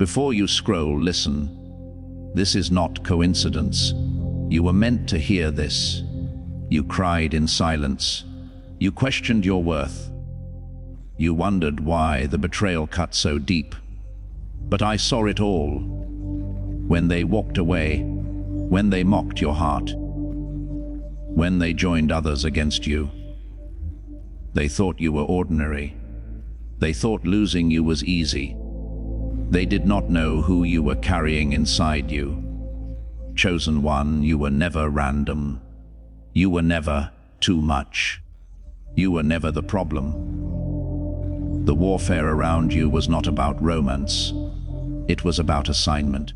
Before you scroll, listen. This is not coincidence. You were meant to hear this. You cried in silence. You questioned your worth. You wondered why the betrayal cut so deep. But I saw it all. When they walked away, when they mocked your heart, when they joined others against you. They thought you were ordinary. They thought losing you was easy. They did not know who you were carrying inside you. Chosen one, you were never random. You were never too much. You were never the problem. The warfare around you was not about romance. It was about assignment.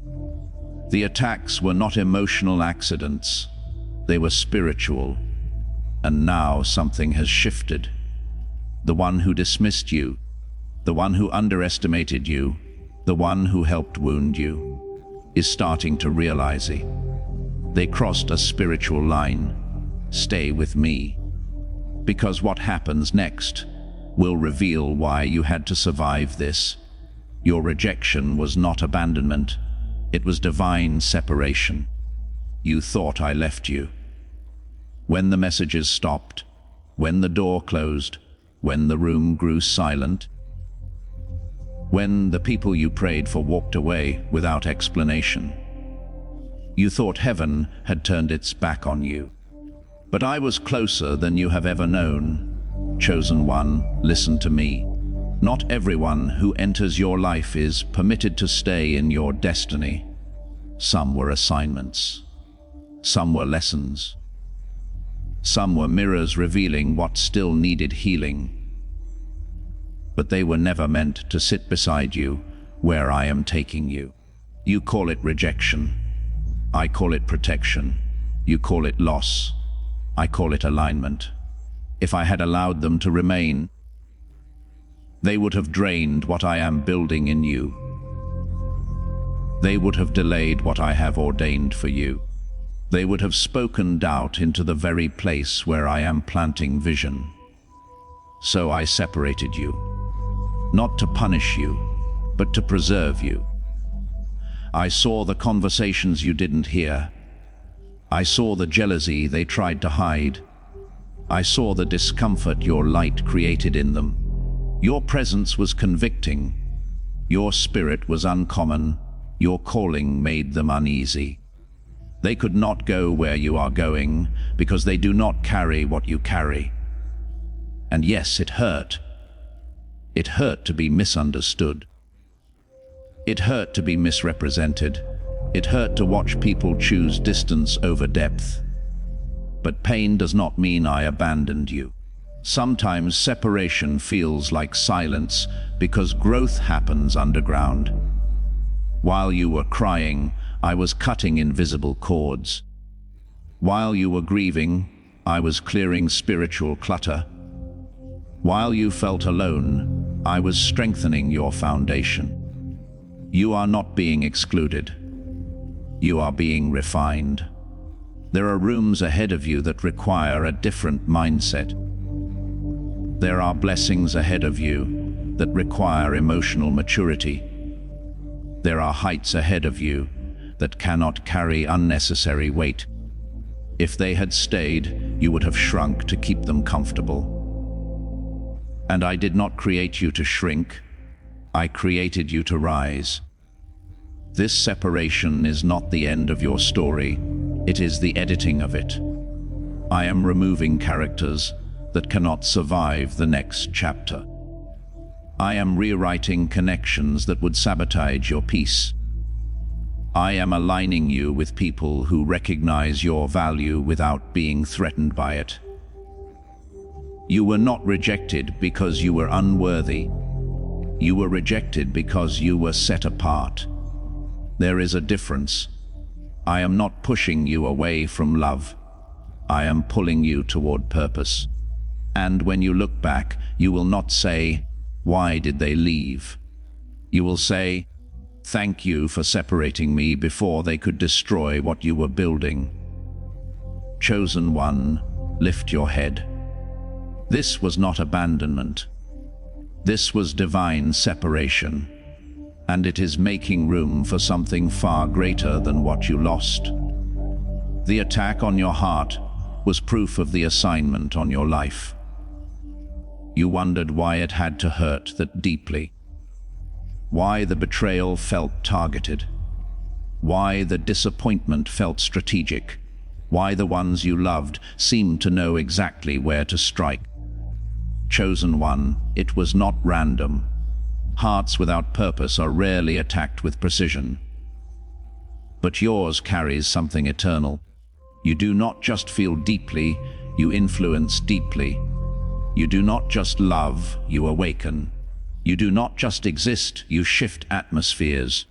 The attacks were not emotional accidents. They were spiritual. And now something has shifted. The one who dismissed you, the one who underestimated you, the one who helped wound you, is starting to realize it. They crossed a spiritual line. Stay with me. Because what happens next will reveal why you had to survive this. Your rejection was not abandonment. It was divine separation. You thought I left you. When the messages stopped, when the door closed, when the room grew silent, when the people you prayed for walked away without explanation, you thought heaven had turned its back on you. But I was closer than you have ever known. Chosen one, listen to me. Not everyone who enters your life is permitted to stay in your destiny. Some were assignments. Some were lessons. Some were mirrors revealing what still needed healing. But they were never meant to sit beside you where I am taking you. You call it rejection. I call it protection. You call it loss. I call it alignment. If I had allowed them to remain, they would have drained what I am building in you. They would have delayed what I have ordained for you. They would have spoken doubt into the very place where I am planting vision. So I separated you, not to punish you, but to preserve you. I saw the conversations you didn't hear. I saw the jealousy they tried to hide. I saw the discomfort your light created in them. Your presence was convicting. Your spirit was uncommon. Your calling made them uneasy. They could not go where you are going because they do not carry what you carry. And yes, it hurt. It hurt to be misunderstood. It hurt to be misrepresented. It hurt to watch people choose distance over depth. But pain does not mean I abandoned you. Sometimes separation feels like silence because growth happens underground. While you were crying, I was cutting invisible cords. While you were grieving, I was clearing spiritual clutter. While you felt alone, I was strengthening your foundation. You are not being excluded. You are being refined. There are rooms ahead of you that require a different mindset. There are blessings ahead of you that require emotional maturity. There are heights ahead of you that cannot carry unnecessary weight. If they had stayed, you would have shrunk to keep them comfortable. And I did not create you to shrink. I created you to rise. This separation is not the end of your story. It is the editing of it. I am removing characters that cannot survive the next chapter. I am rewriting connections that would sabotage your peace. I am aligning you with people who recognize your value without being threatened by it. You were not rejected because you were unworthy. You were rejected because you were set apart. There is a difference. I am not pushing you away from love. I am pulling you toward purpose. And when you look back, you will not say, "Why did they leave?" You will say, "Thank you for separating me before they could destroy what you were building." Chosen one, lift your head. This was not abandonment. This was divine separation. and it is making room for something far greater than what you lost. The attack on your heart was proof of the assignment on your life. You wondered why it had to hurt that deeply, why the betrayal felt targeted, why the disappointment felt strategic, why the ones you loved seemed to know exactly where to strike. Chosen one, it was not random. Hearts without purpose are rarely attacked with precision. But yours carries something eternal. You do not just feel deeply, you influence deeply. You do not just love, you awaken. You do not just exist, you shift atmospheres.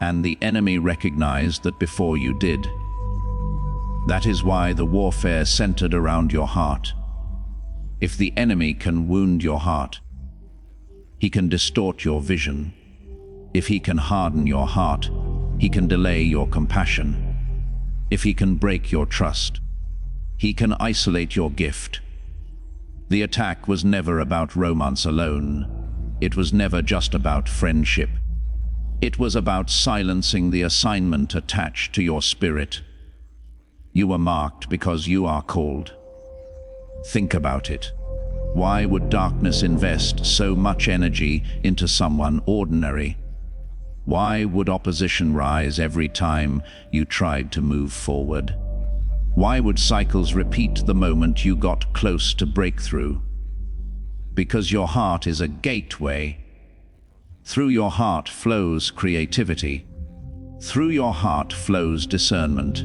And the enemy recognized that before you did. That is why the warfare centered around your heart. If the enemy can wound your heart, he can distort your vision. If he can harden your heart, he can delay your compassion. If he can break your trust, he can isolate your gift. The attack was never about romance alone. It was never just about friendship. It was about silencing the assignment attached to your spirit. You were marked because you are called. Think about it. Why would darkness invest so much energy into someone ordinary? Why would opposition rise every time you tried to move forward? Why would cycles repeat the moment you got close to breakthrough? Because your heart is a gateway. Through your heart flows creativity. Through your heart flows discernment.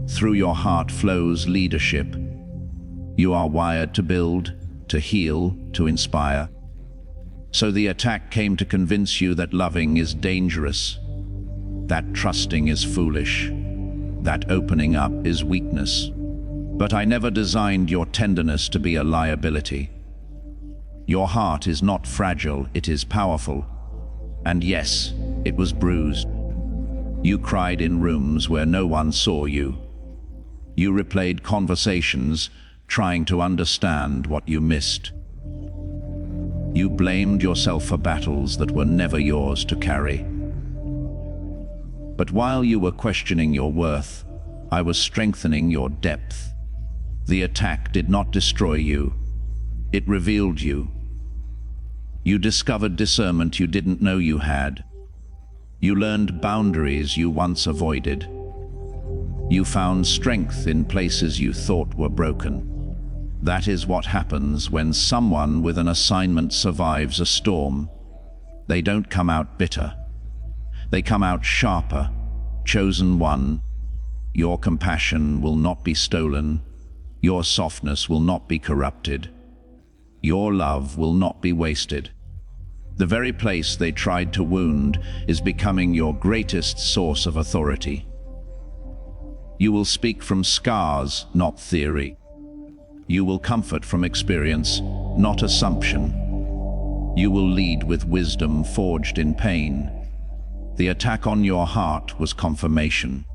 Through your heart flows leadership. You are wired to build, to heal, to inspire. So the attack came to convince you that loving is dangerous, that trusting is foolish, that opening up is weakness. But I never designed your tenderness to be a liability. Your heart is not fragile, it is powerful. And yes, it was bruised. You cried in rooms where no one saw you. You replayed conversations, trying to understand what you missed. You blamed yourself for battles that were never yours to carry. But while you were questioning your worth, I was strengthening your depth. The attack did not destroy you. It revealed you. You discovered discernment you didn't know you had. You learned boundaries you once avoided. You found strength in places you thought were broken. That is what happens when someone with an assignment survives a storm. They don't come out bitter. They come out sharper. Chosen one, your compassion will not be stolen. Your softness will not be corrupted. Your love will not be wasted. The very place they tried to wound is becoming your greatest source of authority. You will speak from scars, not theory. You will comfort from experience, not assumption. You will lead with wisdom forged in pain. The attack on your heart was confirmation.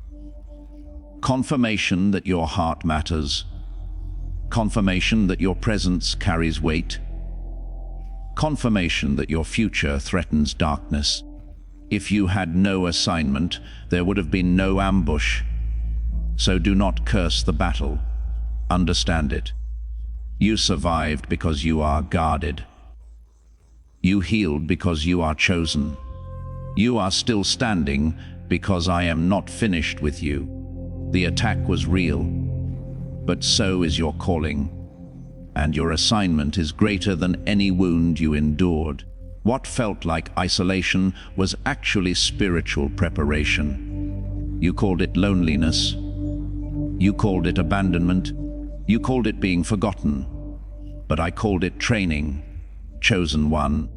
Confirmation that your heart matters. Confirmation that your presence carries weight. Confirmation that your future threatens darkness. If you had no assignment, there would have been no ambush. So do not curse the battle. Understand it. You survived because you are guarded. You healed because you are chosen. You are still standing because I am not finished with you. The attack was real, but so is your calling. And your assignment is greater than any wound you endured. What felt like isolation was actually spiritual preparation. You called it loneliness. You called it abandonment. You called it being forgotten. But I called it training. Chosen one.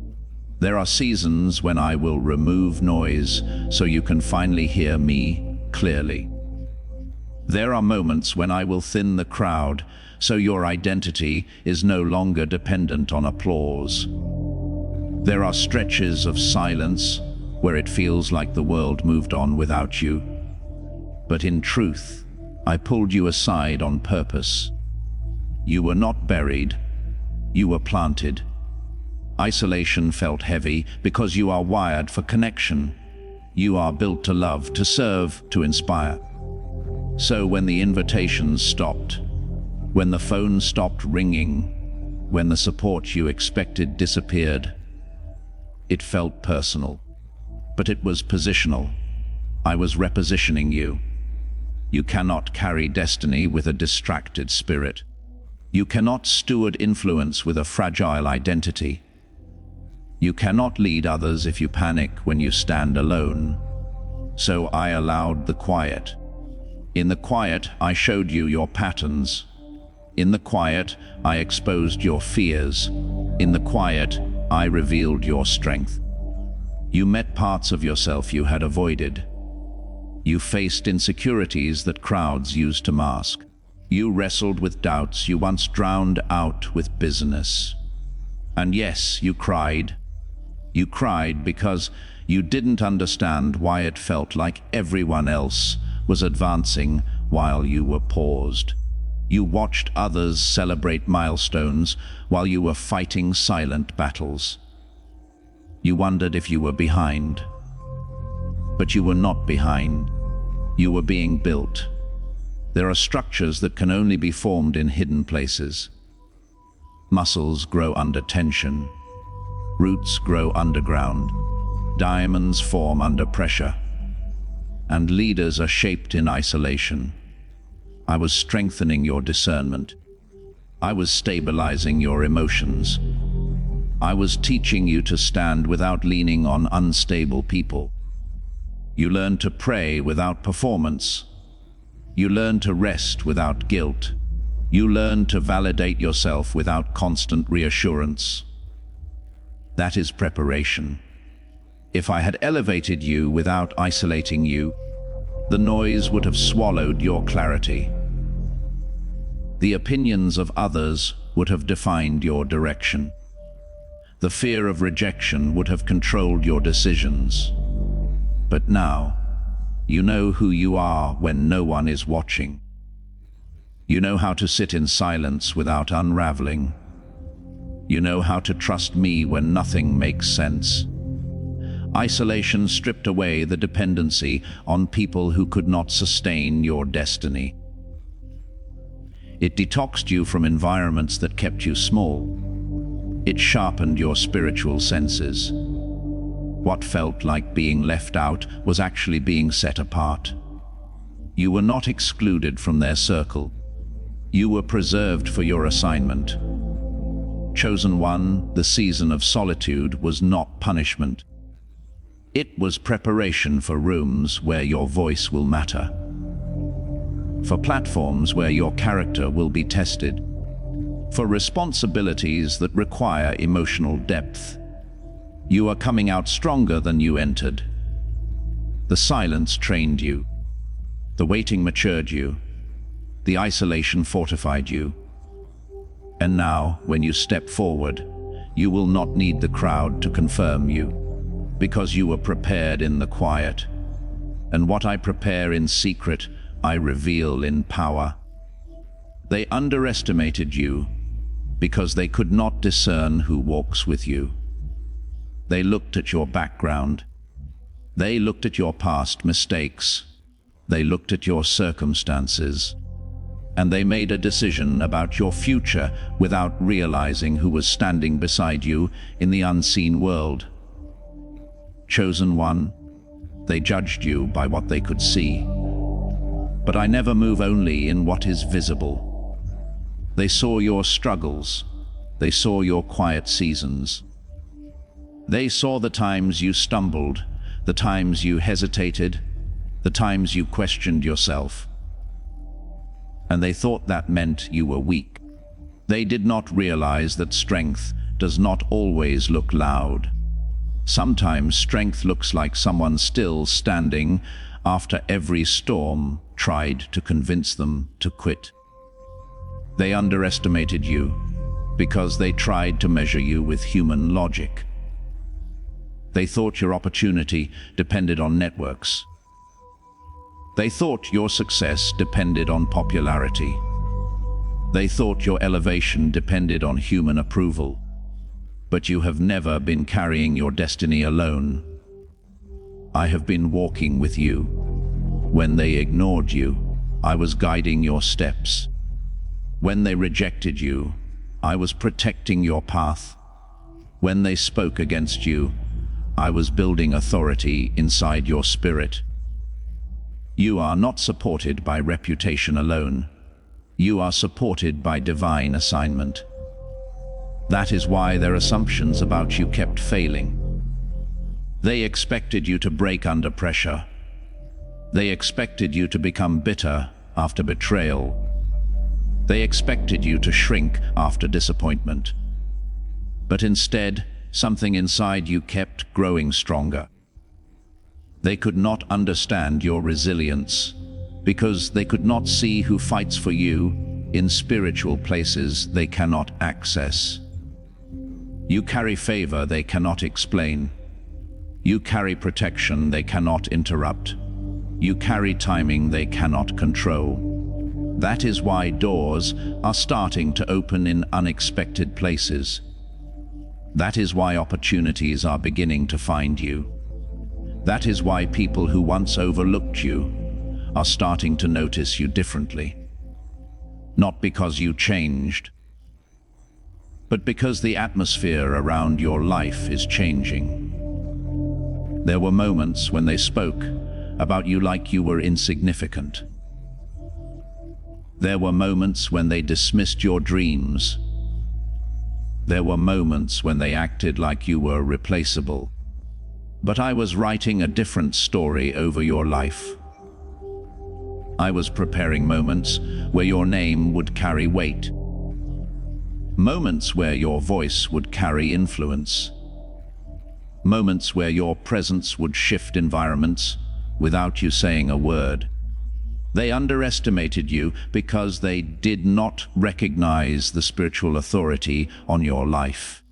There are seasons when I will remove noise so you can finally hear me clearly. There are moments when I will thin the crowd so your identity is no longer dependent on applause. There are stretches of silence where it feels like the world moved on without you. But in truth, I pulled you aside on purpose. You were not buried. You were planted. Isolation felt heavy because you are wired for connection. You are built to love, to serve, to inspire. So when the invitations stopped, when the phone stopped ringing, when the support you expected disappeared, it felt personal. But it was positional. I was repositioning you. You cannot carry destiny with a distracted spirit. You cannot steward influence with a fragile identity. You cannot lead others if you panic when you stand alone. So I allowed the quiet. In the quiet, I showed you your patterns. In the quiet, I exposed your fears. In the quiet, I revealed your strength. You met parts of yourself you had avoided. You faced insecurities that crowds used to mask. You wrestled with doubts you once drowned out with business. And yes, you cried. You cried because you didn't understand why it felt like everyone else was advancing while you were paused. You watched others celebrate milestones while you were fighting silent battles. You wondered if you were behind. But you were not behind. You were being built. There are structures that can only be formed in hidden places. Muscles grow under tension. Roots grow underground. Diamonds form under pressure. And leaders are shaped in isolation. I was strengthening your discernment. I was stabilizing your emotions. I was teaching you to stand without leaning on unstable people. You learned to pray without performance. You learned to rest without guilt. You learned to validate yourself without constant reassurance. That is preparation. If I had elevated you without isolating you, the noise would have swallowed your clarity. The opinions of others would have defined your direction. The fear of rejection would have controlled your decisions. But now, you know who you are when no one is watching. You know how to sit in silence without unraveling. You know how to trust me when nothing makes sense. Isolation stripped away the dependency on people who could not sustain your destiny. It detoxed you from environments that kept you small. It sharpened your spiritual senses. What felt like being left out was actually being set apart. You were not excluded from their circle. You were preserved for your assignment. Chosen one, the season of solitude was not punishment. It was preparation for rooms where your voice will matter. For platforms where your character will be tested. For responsibilities that require emotional depth. You are coming out stronger than you entered. The silence trained you. The waiting matured you. The isolation fortified you. And now, when you step forward, you will not need the crowd to confirm you, because you were prepared in the quiet. And what I prepare in secret, I reveal in power. They underestimated you because they could not discern who walks with you. They looked at your background. They looked at your past mistakes. They looked at your circumstances. And they made a decision about your future without realizing who was standing beside you in the unseen world. Chosen one, they judged you by what they could see. But I never move only in what is visible. They saw your struggles. They saw your quiet seasons. They saw the times you stumbled, the times you hesitated, the times you questioned yourself. And they thought that meant you were weak. They did not realize that strength does not always look loud. Sometimes strength looks like someone still standing after every storm tried to convince them to quit. They underestimated you because they tried to measure you with human logic. They thought your opportunity depended on networks. They thought your success depended on popularity. They thought your elevation depended on human approval. But you have never been carrying your destiny alone. I have been walking with you. When they ignored you, I was guiding your steps. When they rejected you, I was protecting your path. When they spoke against you, I was building authority inside your spirit. You are not supported by reputation alone. You are supported by divine assignment. That is why their assumptions about you kept failing. They expected you to break under pressure. They expected you to become bitter after betrayal. They expected you to shrink after disappointment. But instead, something inside you kept growing stronger. They could not understand your resilience because they could not see who fights for you in spiritual places they cannot access. You carry favor they cannot explain. You carry protection they cannot interrupt. You carry timing they cannot control. That is why doors are starting to open in unexpected places. That is why opportunities are beginning to find you. That is why people who once overlooked you are starting to notice you differently. Not because you changed, but because the atmosphere around your life is changing. There were moments when they spoke about you like you were insignificant. There were moments when they dismissed your dreams. There were moments when they acted like you were replaceable. But I was writing a different story over your life. I was preparing moments where your name would carry weight. Moments where your voice would carry influence. Moments where your presence would shift environments without you saying a word. They underestimated you because they did not recognize the spiritual authority on your life.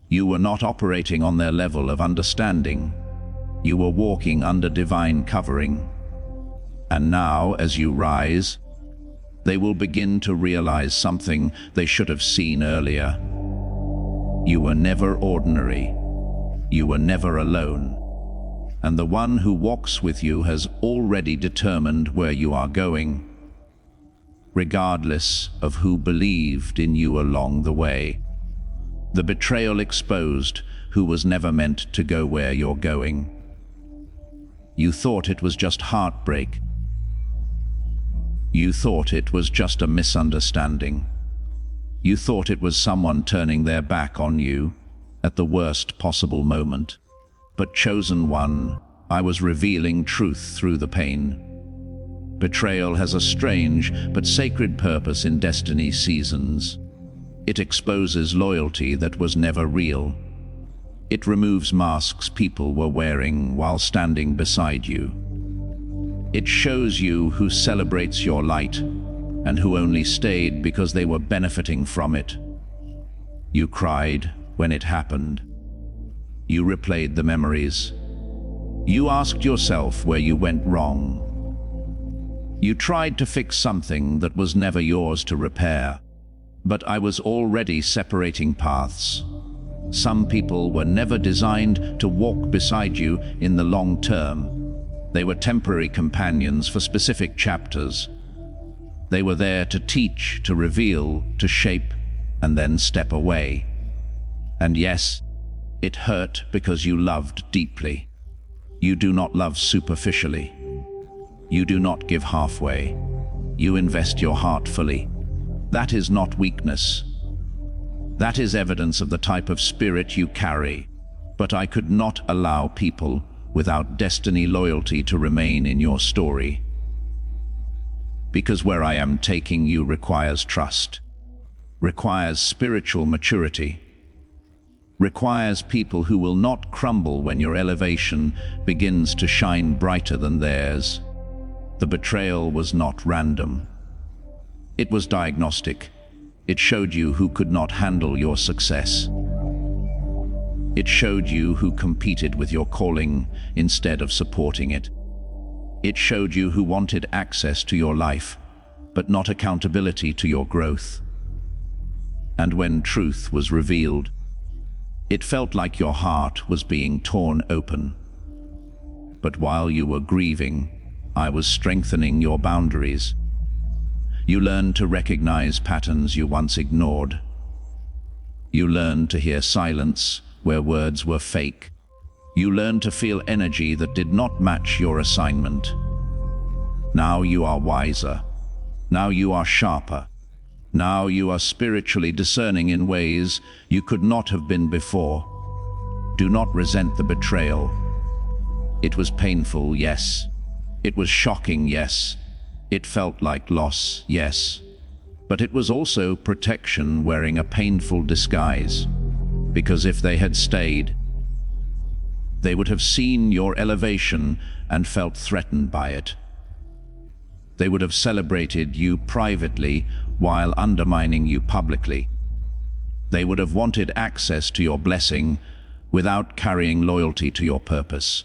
You were not operating on their level of understanding. You were walking under divine covering. And now, as you rise, they will begin to realize something they should have seen earlier. You were never ordinary. You were never alone. And the one who walks with you has already determined where you are going, regardless of who believed in you along the way. The betrayal exposed who was never meant to go where you're going. You thought it was just heartbreak. You thought it was just a misunderstanding. You thought it was someone turning their back on you at the worst possible moment. But chosen one, I was revealing truth through the pain. Betrayal has a strange but sacred purpose in destiny seasons. It exposes loyalty that was never real. It removes masks people were wearing while standing beside you. It shows you who celebrates your light and who only stayed because they were benefiting from it. You cried when it happened. You replayed the memories. You asked yourself where you went wrong. You tried to fix something that was never yours to repair. But I was already separating paths. Some people were never designed to walk beside you in the long term. They were temporary companions for specific chapters. They were there to teach, to reveal, to shape, and then step away. And yes, it hurt because you loved deeply. You do not love superficially. You do not give halfway. You invest your heart fully. That is not weakness. That is evidence of the type of spirit you carry. But I could not allow people without destiny loyalty to remain in your story. Because where I am taking you requires trust, requires spiritual maturity, requires people who will not crumble when your elevation begins to shine brighter than theirs. The betrayal was not random. It was diagnostic. It showed you who could not handle your success. It showed you who competed with your calling instead of supporting it. It showed you who wanted access to your life, but not accountability to your growth. And when truth was revealed, It felt like your heart was being torn open. But while you were grieving, I was strengthening your boundaries. You learned to recognize patterns you once ignored. You learned to hear silence where words were fake. You learned to feel energy that did not match your assignment. Now you are wiser. Now you are sharper. Now you are spiritually discerning in ways you could not have been before. Do not resent the betrayal. It was painful, yes. It was shocking, yes. It felt like loss, yes. But it was also protection wearing a painful disguise. Because if they had stayed, they would have seen your elevation and felt threatened by it. They would have celebrated you privately while undermining you publicly. They would have wanted access to your blessing without carrying loyalty to your purpose.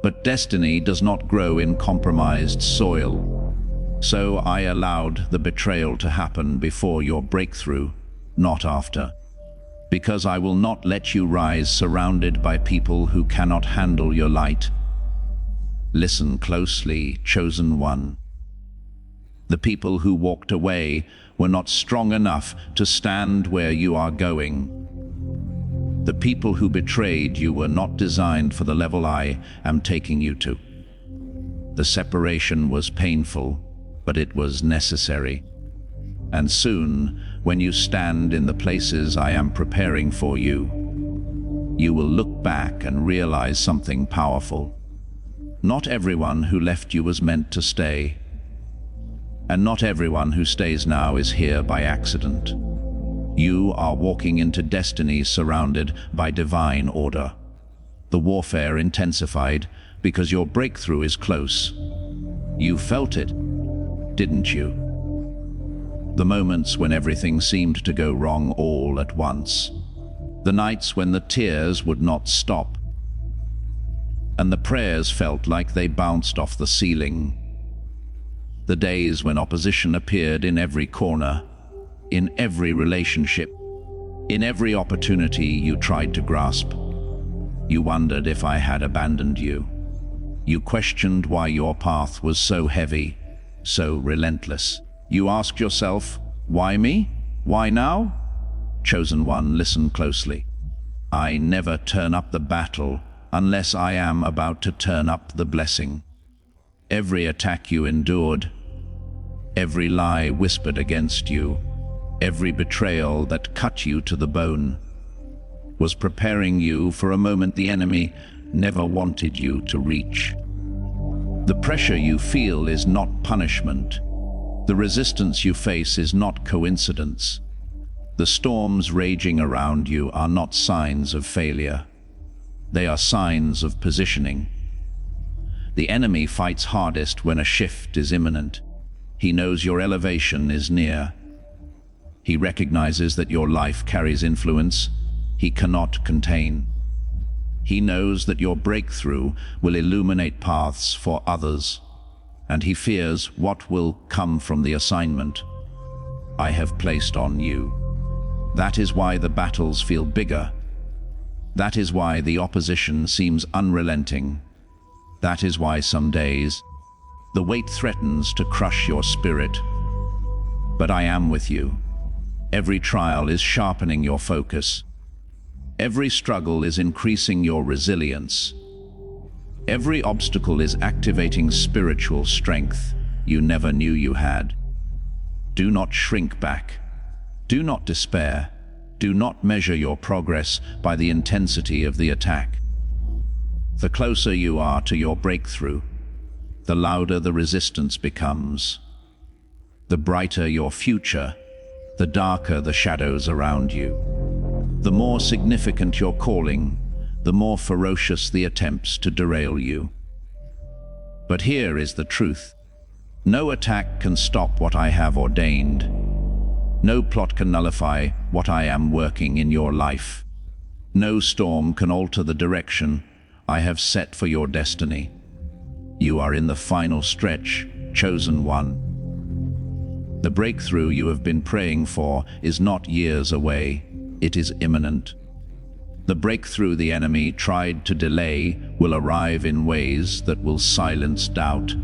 But destiny does not grow in compromised soil. So I allowed the betrayal to happen before your breakthrough, not after. Because I will not let you rise surrounded by people who cannot handle your light. Listen closely, chosen one. The people who walked away were not strong enough to stand where you are going. The people who betrayed you were not designed for the level I am taking you to. The separation was painful, but it was necessary. And soon, when you stand in the places I am preparing for you, you will look back and realize something powerful. Not everyone who left you was meant to stay. And not everyone who stays now is here by accident. You are walking into destiny surrounded by divine order. The warfare intensified because your breakthrough is close. You felt it, didn't you? The moments when everything seemed to go wrong all at once. The nights when the tears would not stop. And the prayers felt like they bounced off the ceiling. The days when opposition appeared in every corner, in every relationship, in every opportunity you tried to grasp. You wondered if I had abandoned you. You questioned why your path was so heavy, so relentless. You asked yourself, why me? Why now? Chosen one, listen closely. I never turn up the battle unless I am about to turn up the blessing. Every attack you endured, every lie whispered against you, every betrayal that cut you to the bone, was preparing you for a moment the enemy never wanted you to reach. The pressure you feel is not punishment. The resistance you face is not coincidence. The storms raging around you are not signs of failure. They are signs of positioning. The enemy fights hardest when a shift is imminent. He knows your elevation is near. He recognizes that your life carries influence he cannot contain. He knows that your breakthrough will illuminate paths for others, and he fears what will come from the assignment I have placed on you. That is why the battles feel bigger. That is why the opposition seems unrelenting. That is why some days the weight threatens to crush your spirit. But I am with you. Every trial is sharpening your focus. Every struggle is increasing your resilience. Every obstacle is activating spiritual strength you never knew you had. Do not shrink back. Do not despair. Do not measure your progress by the intensity of the attack. The closer you are to your breakthrough, the louder the resistance becomes. The brighter your future, the darker the shadows around you. The more significant your calling, the more ferocious the attempts to derail you. But here is the truth. No attack can stop what I have ordained. No plot can nullify what I am working in your life. No storm can alter the direction I have set for your destiny. You are in the final stretch, chosen one. The breakthrough you have been praying for is not years away. It is imminent. The breakthrough the enemy tried to delay will arrive in ways that will silence doubt,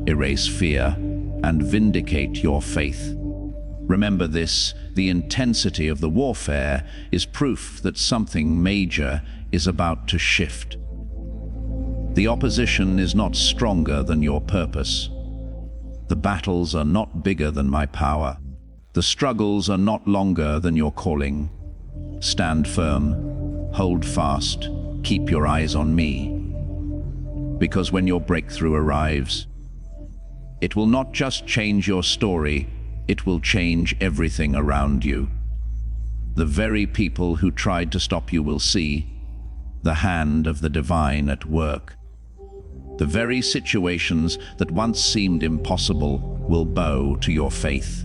erase fear, and vindicate your faith. Remember this: the intensity of the warfare is proof that something major is about to shift. The opposition is not stronger than your purpose. The battles are not bigger than my power. The struggles are not longer than your calling. Stand firm, hold fast, keep your eyes on me. Because when your breakthrough arrives, it will not just change your story, it will change everything around you. The very people who tried to stop you will see the hand of the divine at work. The very situations that once seemed impossible will bow to your faith.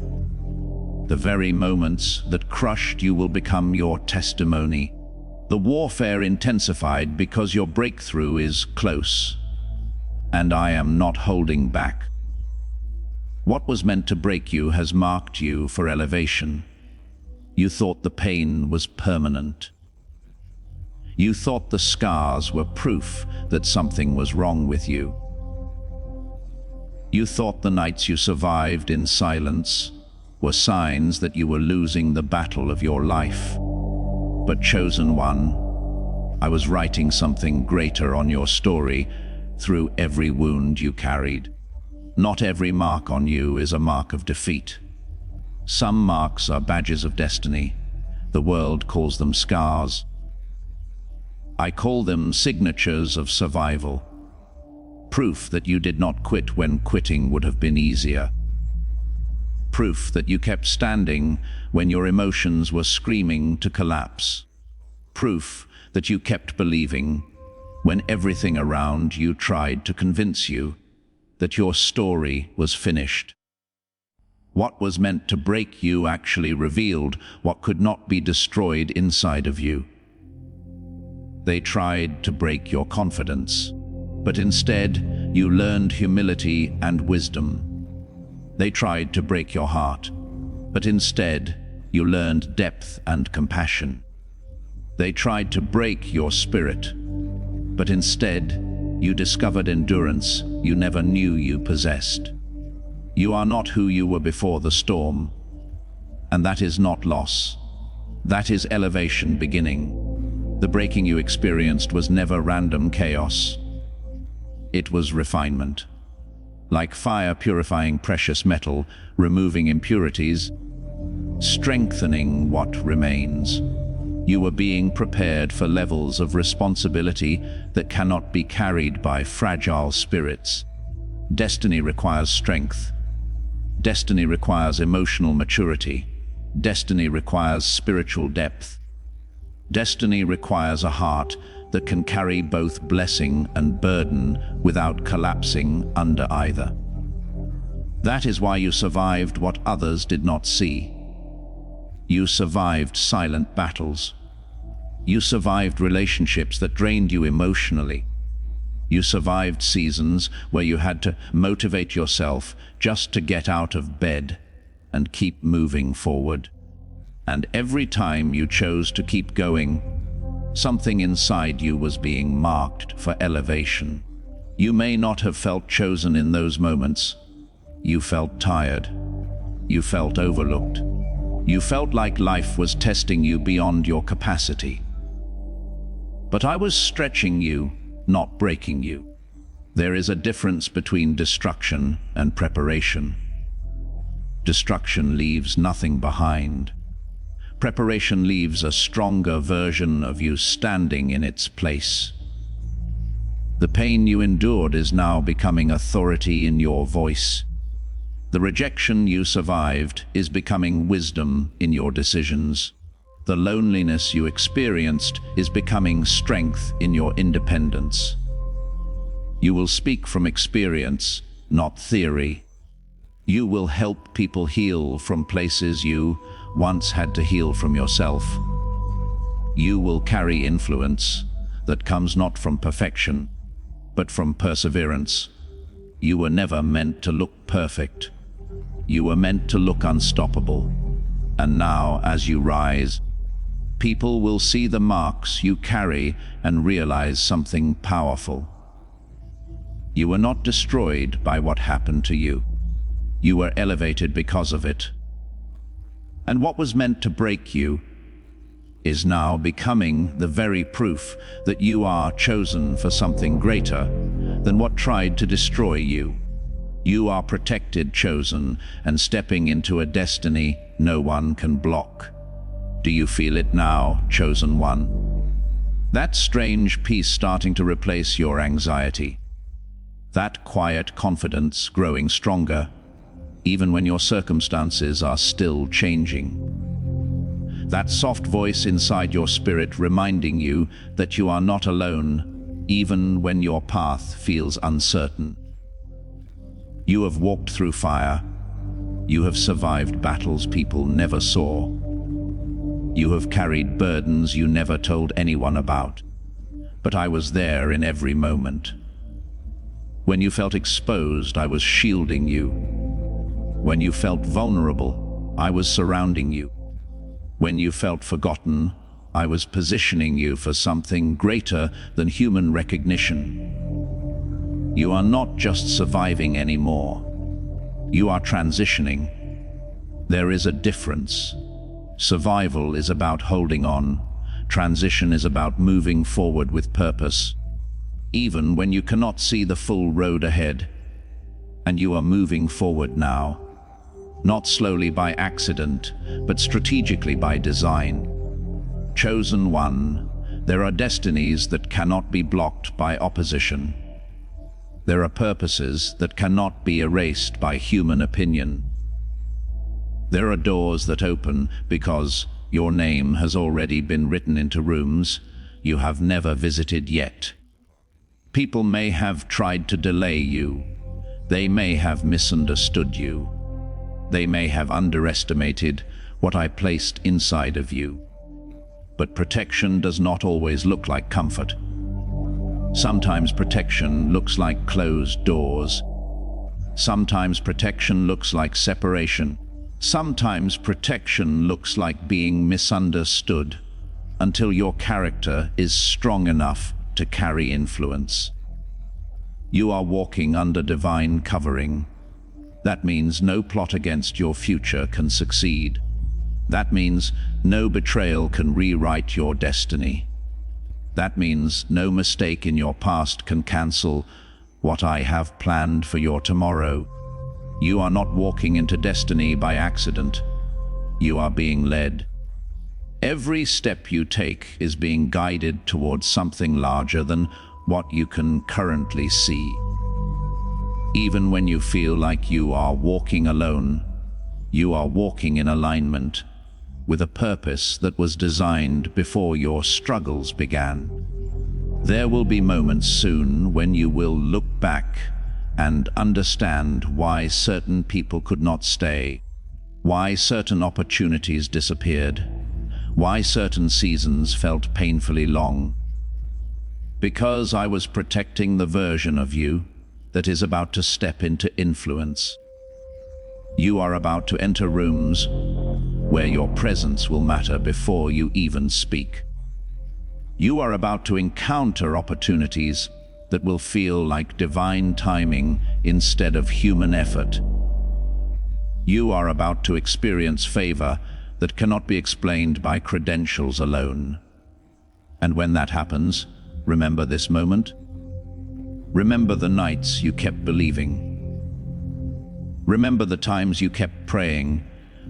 The very moments that crushed you will become your testimony. The warfare intensified because your breakthrough is close, and I am not holding back. What was meant to break you has marked you for elevation. You thought the pain was permanent. You thought the scars were proof that something was wrong with you. You thought the nights you survived in silence were signs that you were losing the battle of your life. But chosen one, I was writing something greater on your story through every wound you carried. Not every mark on you is a mark of defeat. Some marks are badges of destiny. The world calls them scars. I call them signatures of survival. Proof that you did not quit when quitting would have been easier. Proof that you kept standing when your emotions were screaming to collapse. Proof that you kept believing when everything around you tried to convince you that your story was finished. What was meant to break you actually revealed what could not be destroyed inside of you. They tried to break your confidence, but instead you learned humility and wisdom. They tried to break your heart, but instead you learned depth and compassion. They tried to break your spirit, but instead you discovered endurance you never knew you possessed. You are not who you were before the storm, and that is not loss. That is elevation beginning. The breaking you experienced was never random chaos. It was refinement. Like fire purifying precious metal, removing impurities, strengthening what remains. You were being prepared for levels of responsibility that cannot be carried by fragile spirits. Destiny requires strength. Destiny requires emotional maturity. Destiny requires spiritual depth. Destiny requires a heart that can carry both blessing and burden without collapsing under either. That is why you survived what others did not see. You survived silent battles. You survived relationships that drained you emotionally. You survived seasons where you had to motivate yourself just to get out of bed and keep moving forward. And every time you chose to keep going, something inside you was being marked for elevation. You may not have felt chosen in those moments. You felt tired. You felt overlooked. You felt like life was testing you beyond your capacity. But I was stretching you, not breaking you. There is a difference between destruction and preparation. Destruction leaves nothing behind. Preparation leaves a stronger version of you standing in its place. The pain you endured is now becoming authority in your voice. The rejection you survived is becoming wisdom in your decisions. The loneliness you experienced is becoming strength in your independence. You will speak from experience, not theory. You will help people heal from places you once had to heal from yourself. You will carry influence that comes not from perfection, but from perseverance. You were never meant to look perfect. You were meant to look unstoppable. And now, as you rise, People will see the marks you carry and realize something powerful. You were not destroyed by what happened to you. You were elevated because of it. And what was meant to break you is now becoming the very proof that you are chosen for something greater than what tried to destroy you. You are protected, chosen, and stepping into a destiny no one can block. Do you feel it now, chosen one? That strange peace starting to replace your anxiety. That quiet confidence growing stronger, even when your circumstances are still changing. That soft voice inside your spirit reminding you that you are not alone, even when your path feels uncertain. You have walked through fire. You have survived battles people never saw. You have carried burdens you never told anyone about. But I was there in every moment. When you felt exposed, I was shielding you. When you felt vulnerable, I was surrounding you. When you felt forgotten, I was positioning you for something greater than human recognition. You are not just surviving anymore. You are transitioning. There is a difference. Survival is about holding on. Transition is about moving forward with purpose. Even when you cannot see the full road ahead. And you are moving forward now. Not slowly by accident, but strategically by design. Chosen one, there are destinies that cannot be blocked by opposition. There are purposes that cannot be erased by human opinion. There are doors that open because your name has already been written into rooms you have never visited yet. People may have tried to delay you. They may have misunderstood you. They may have underestimated what I placed inside of you. But protection does not always look like comfort. Sometimes protection looks like closed doors. Sometimes protection looks like separation. Sometimes protection looks like being misunderstood until your character is strong enough to carry influence. You are walking under divine covering. That means no plot against your future can succeed. That means no betrayal can rewrite your destiny. That means no mistake in your past can cancel what I have planned for your tomorrow. You are not walking into destiny by accident. You are being led. Every step you take is being guided towards something larger than what you can currently see. Even when you feel like you are walking alone, you are walking in alignment with a purpose that was designed before your struggles began. There will be moments soon when you will look back and understand why certain people could not stay, why certain opportunities disappeared, why certain seasons felt painfully long. Because I was protecting the version of you that is about to step into influence. You are about to enter rooms where your presence will matter before you even speak. You are about to encounter opportunities that will feel like divine timing instead of human effort. You are about to experience favor that cannot be explained by credentials alone. And when that happens, remember this moment. Remember the nights you kept believing. Remember the times you kept praying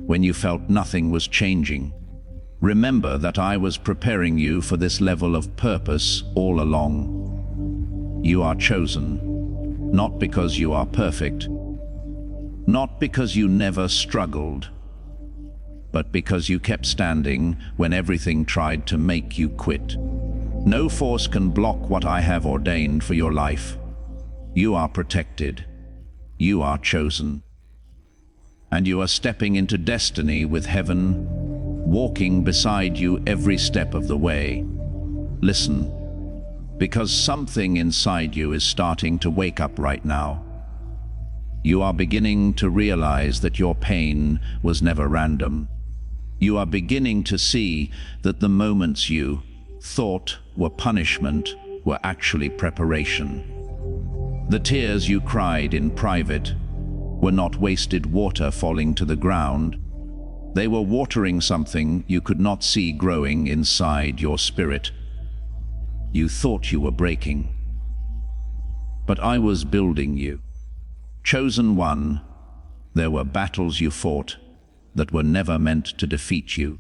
when you felt nothing was changing. Remember that I was preparing you for this level of purpose all along. You are chosen, not because you are perfect, not because you never struggled, but because you kept standing when everything tried to make you quit. No force can block what I have ordained for your life. You are protected. You are chosen. And you are stepping into destiny with heaven walking beside you every step of the way. Listen, because something inside you is starting to wake up right now. You are beginning to realize that your pain was never random. You are beginning to see that the moments you thought were punishment were actually preparation. The tears you cried in private were not wasted water falling to the ground. They were watering something you could not see growing inside your spirit. You thought you were breaking, but I was building you. Chosen one, there were battles you fought that were never meant to defeat you.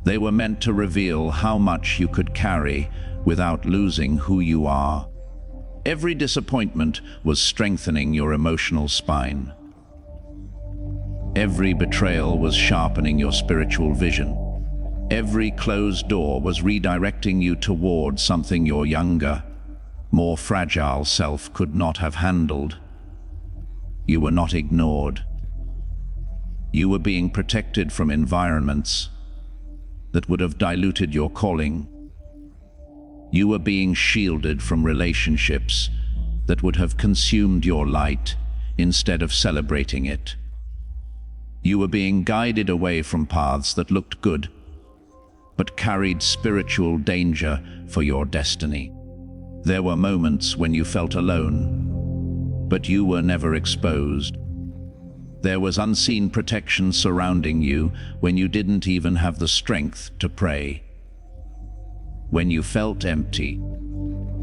They were meant to reveal how much you could carry without losing who you are. Every disappointment was strengthening your emotional spine. Every betrayal was sharpening your spiritual vision. Every closed door was redirecting you toward something your younger, more fragile self could not have handled. You were not ignored. You were being protected from environments that would have diluted your calling. You were being shielded from relationships that would have consumed your light instead of celebrating it. You were being guided away from paths that looked good, but carried spiritual danger for your destiny. There were moments when you felt alone, but you were never exposed. There was unseen protection surrounding you when you didn't even have the strength to pray. When you felt empty,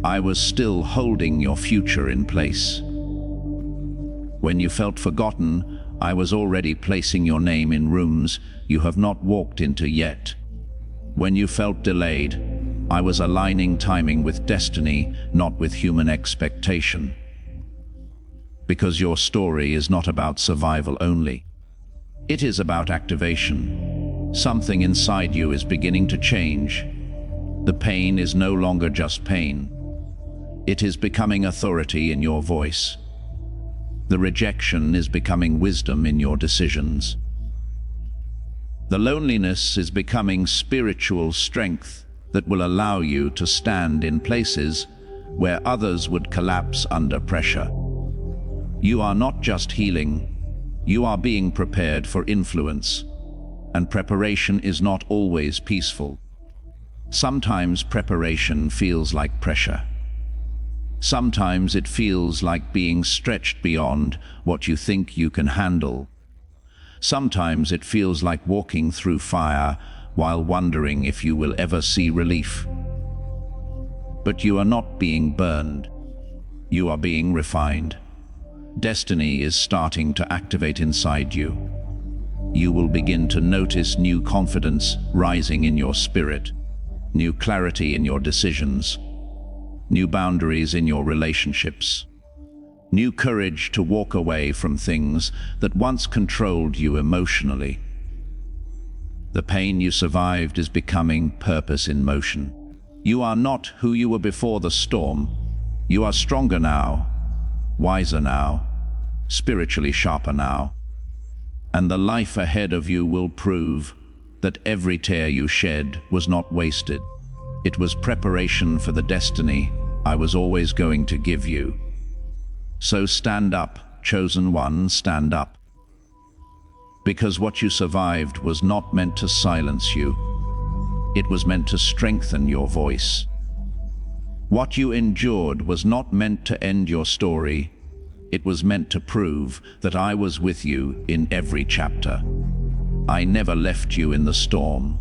I was still holding your future in place. When you felt forgotten, I was already placing your name in rooms you have not walked into yet. When you felt delayed, I was aligning timing with destiny, not with human expectation. Because your story is not about survival only. It is about activation. Something inside you is beginning to change. The pain is no longer just pain. It is becoming authority in your voice. The rejection is becoming wisdom in your decisions. The loneliness is becoming spiritual strength that will allow you to stand in places where others would collapse under pressure. You are not just healing, you are being prepared for influence, and preparation is not always peaceful. Sometimes preparation feels like pressure. Sometimes it feels like being stretched beyond what you think you can handle. Sometimes it feels like walking through fire while wondering if you will ever see relief. But you are not being burned. You are being refined. Destiny is starting to activate inside you. You will begin to notice new confidence rising in your spirit, new clarity in your decisions, new boundaries in your relationships, new courage to walk away from things that once controlled you emotionally. The pain you survived is becoming purpose in motion. You are not who you were before the storm. You are stronger now, wiser now, spiritually sharper now. And the life ahead of you will prove that every tear you shed was not wasted. It was preparation for the destiny I was always going to give you. So stand up, chosen one, stand up. Because what you survived was not meant to silence you. It was meant to strengthen your voice. What you endured was not meant to end your story. It was meant to prove that I was with you in every chapter. I never left you in the storm.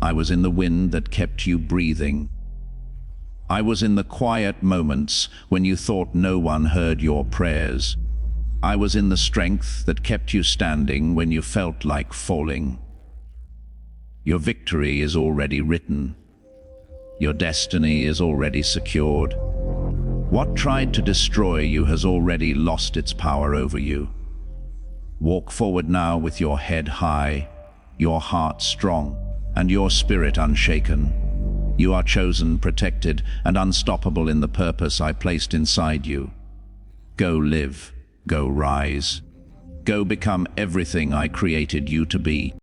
I was in the wind that kept you breathing. I was in the quiet moments when you thought no one heard your prayers. I was in the strength that kept you standing when you felt like falling. Your victory is already written. Your destiny is already secured. What tried to destroy you has already lost its power over you. Walk forward now with your head high, your heart strong, and your spirit unshaken. You are chosen, protected, and unstoppable in the purpose I placed inside you. Go live, go rise, go become everything I created you to be.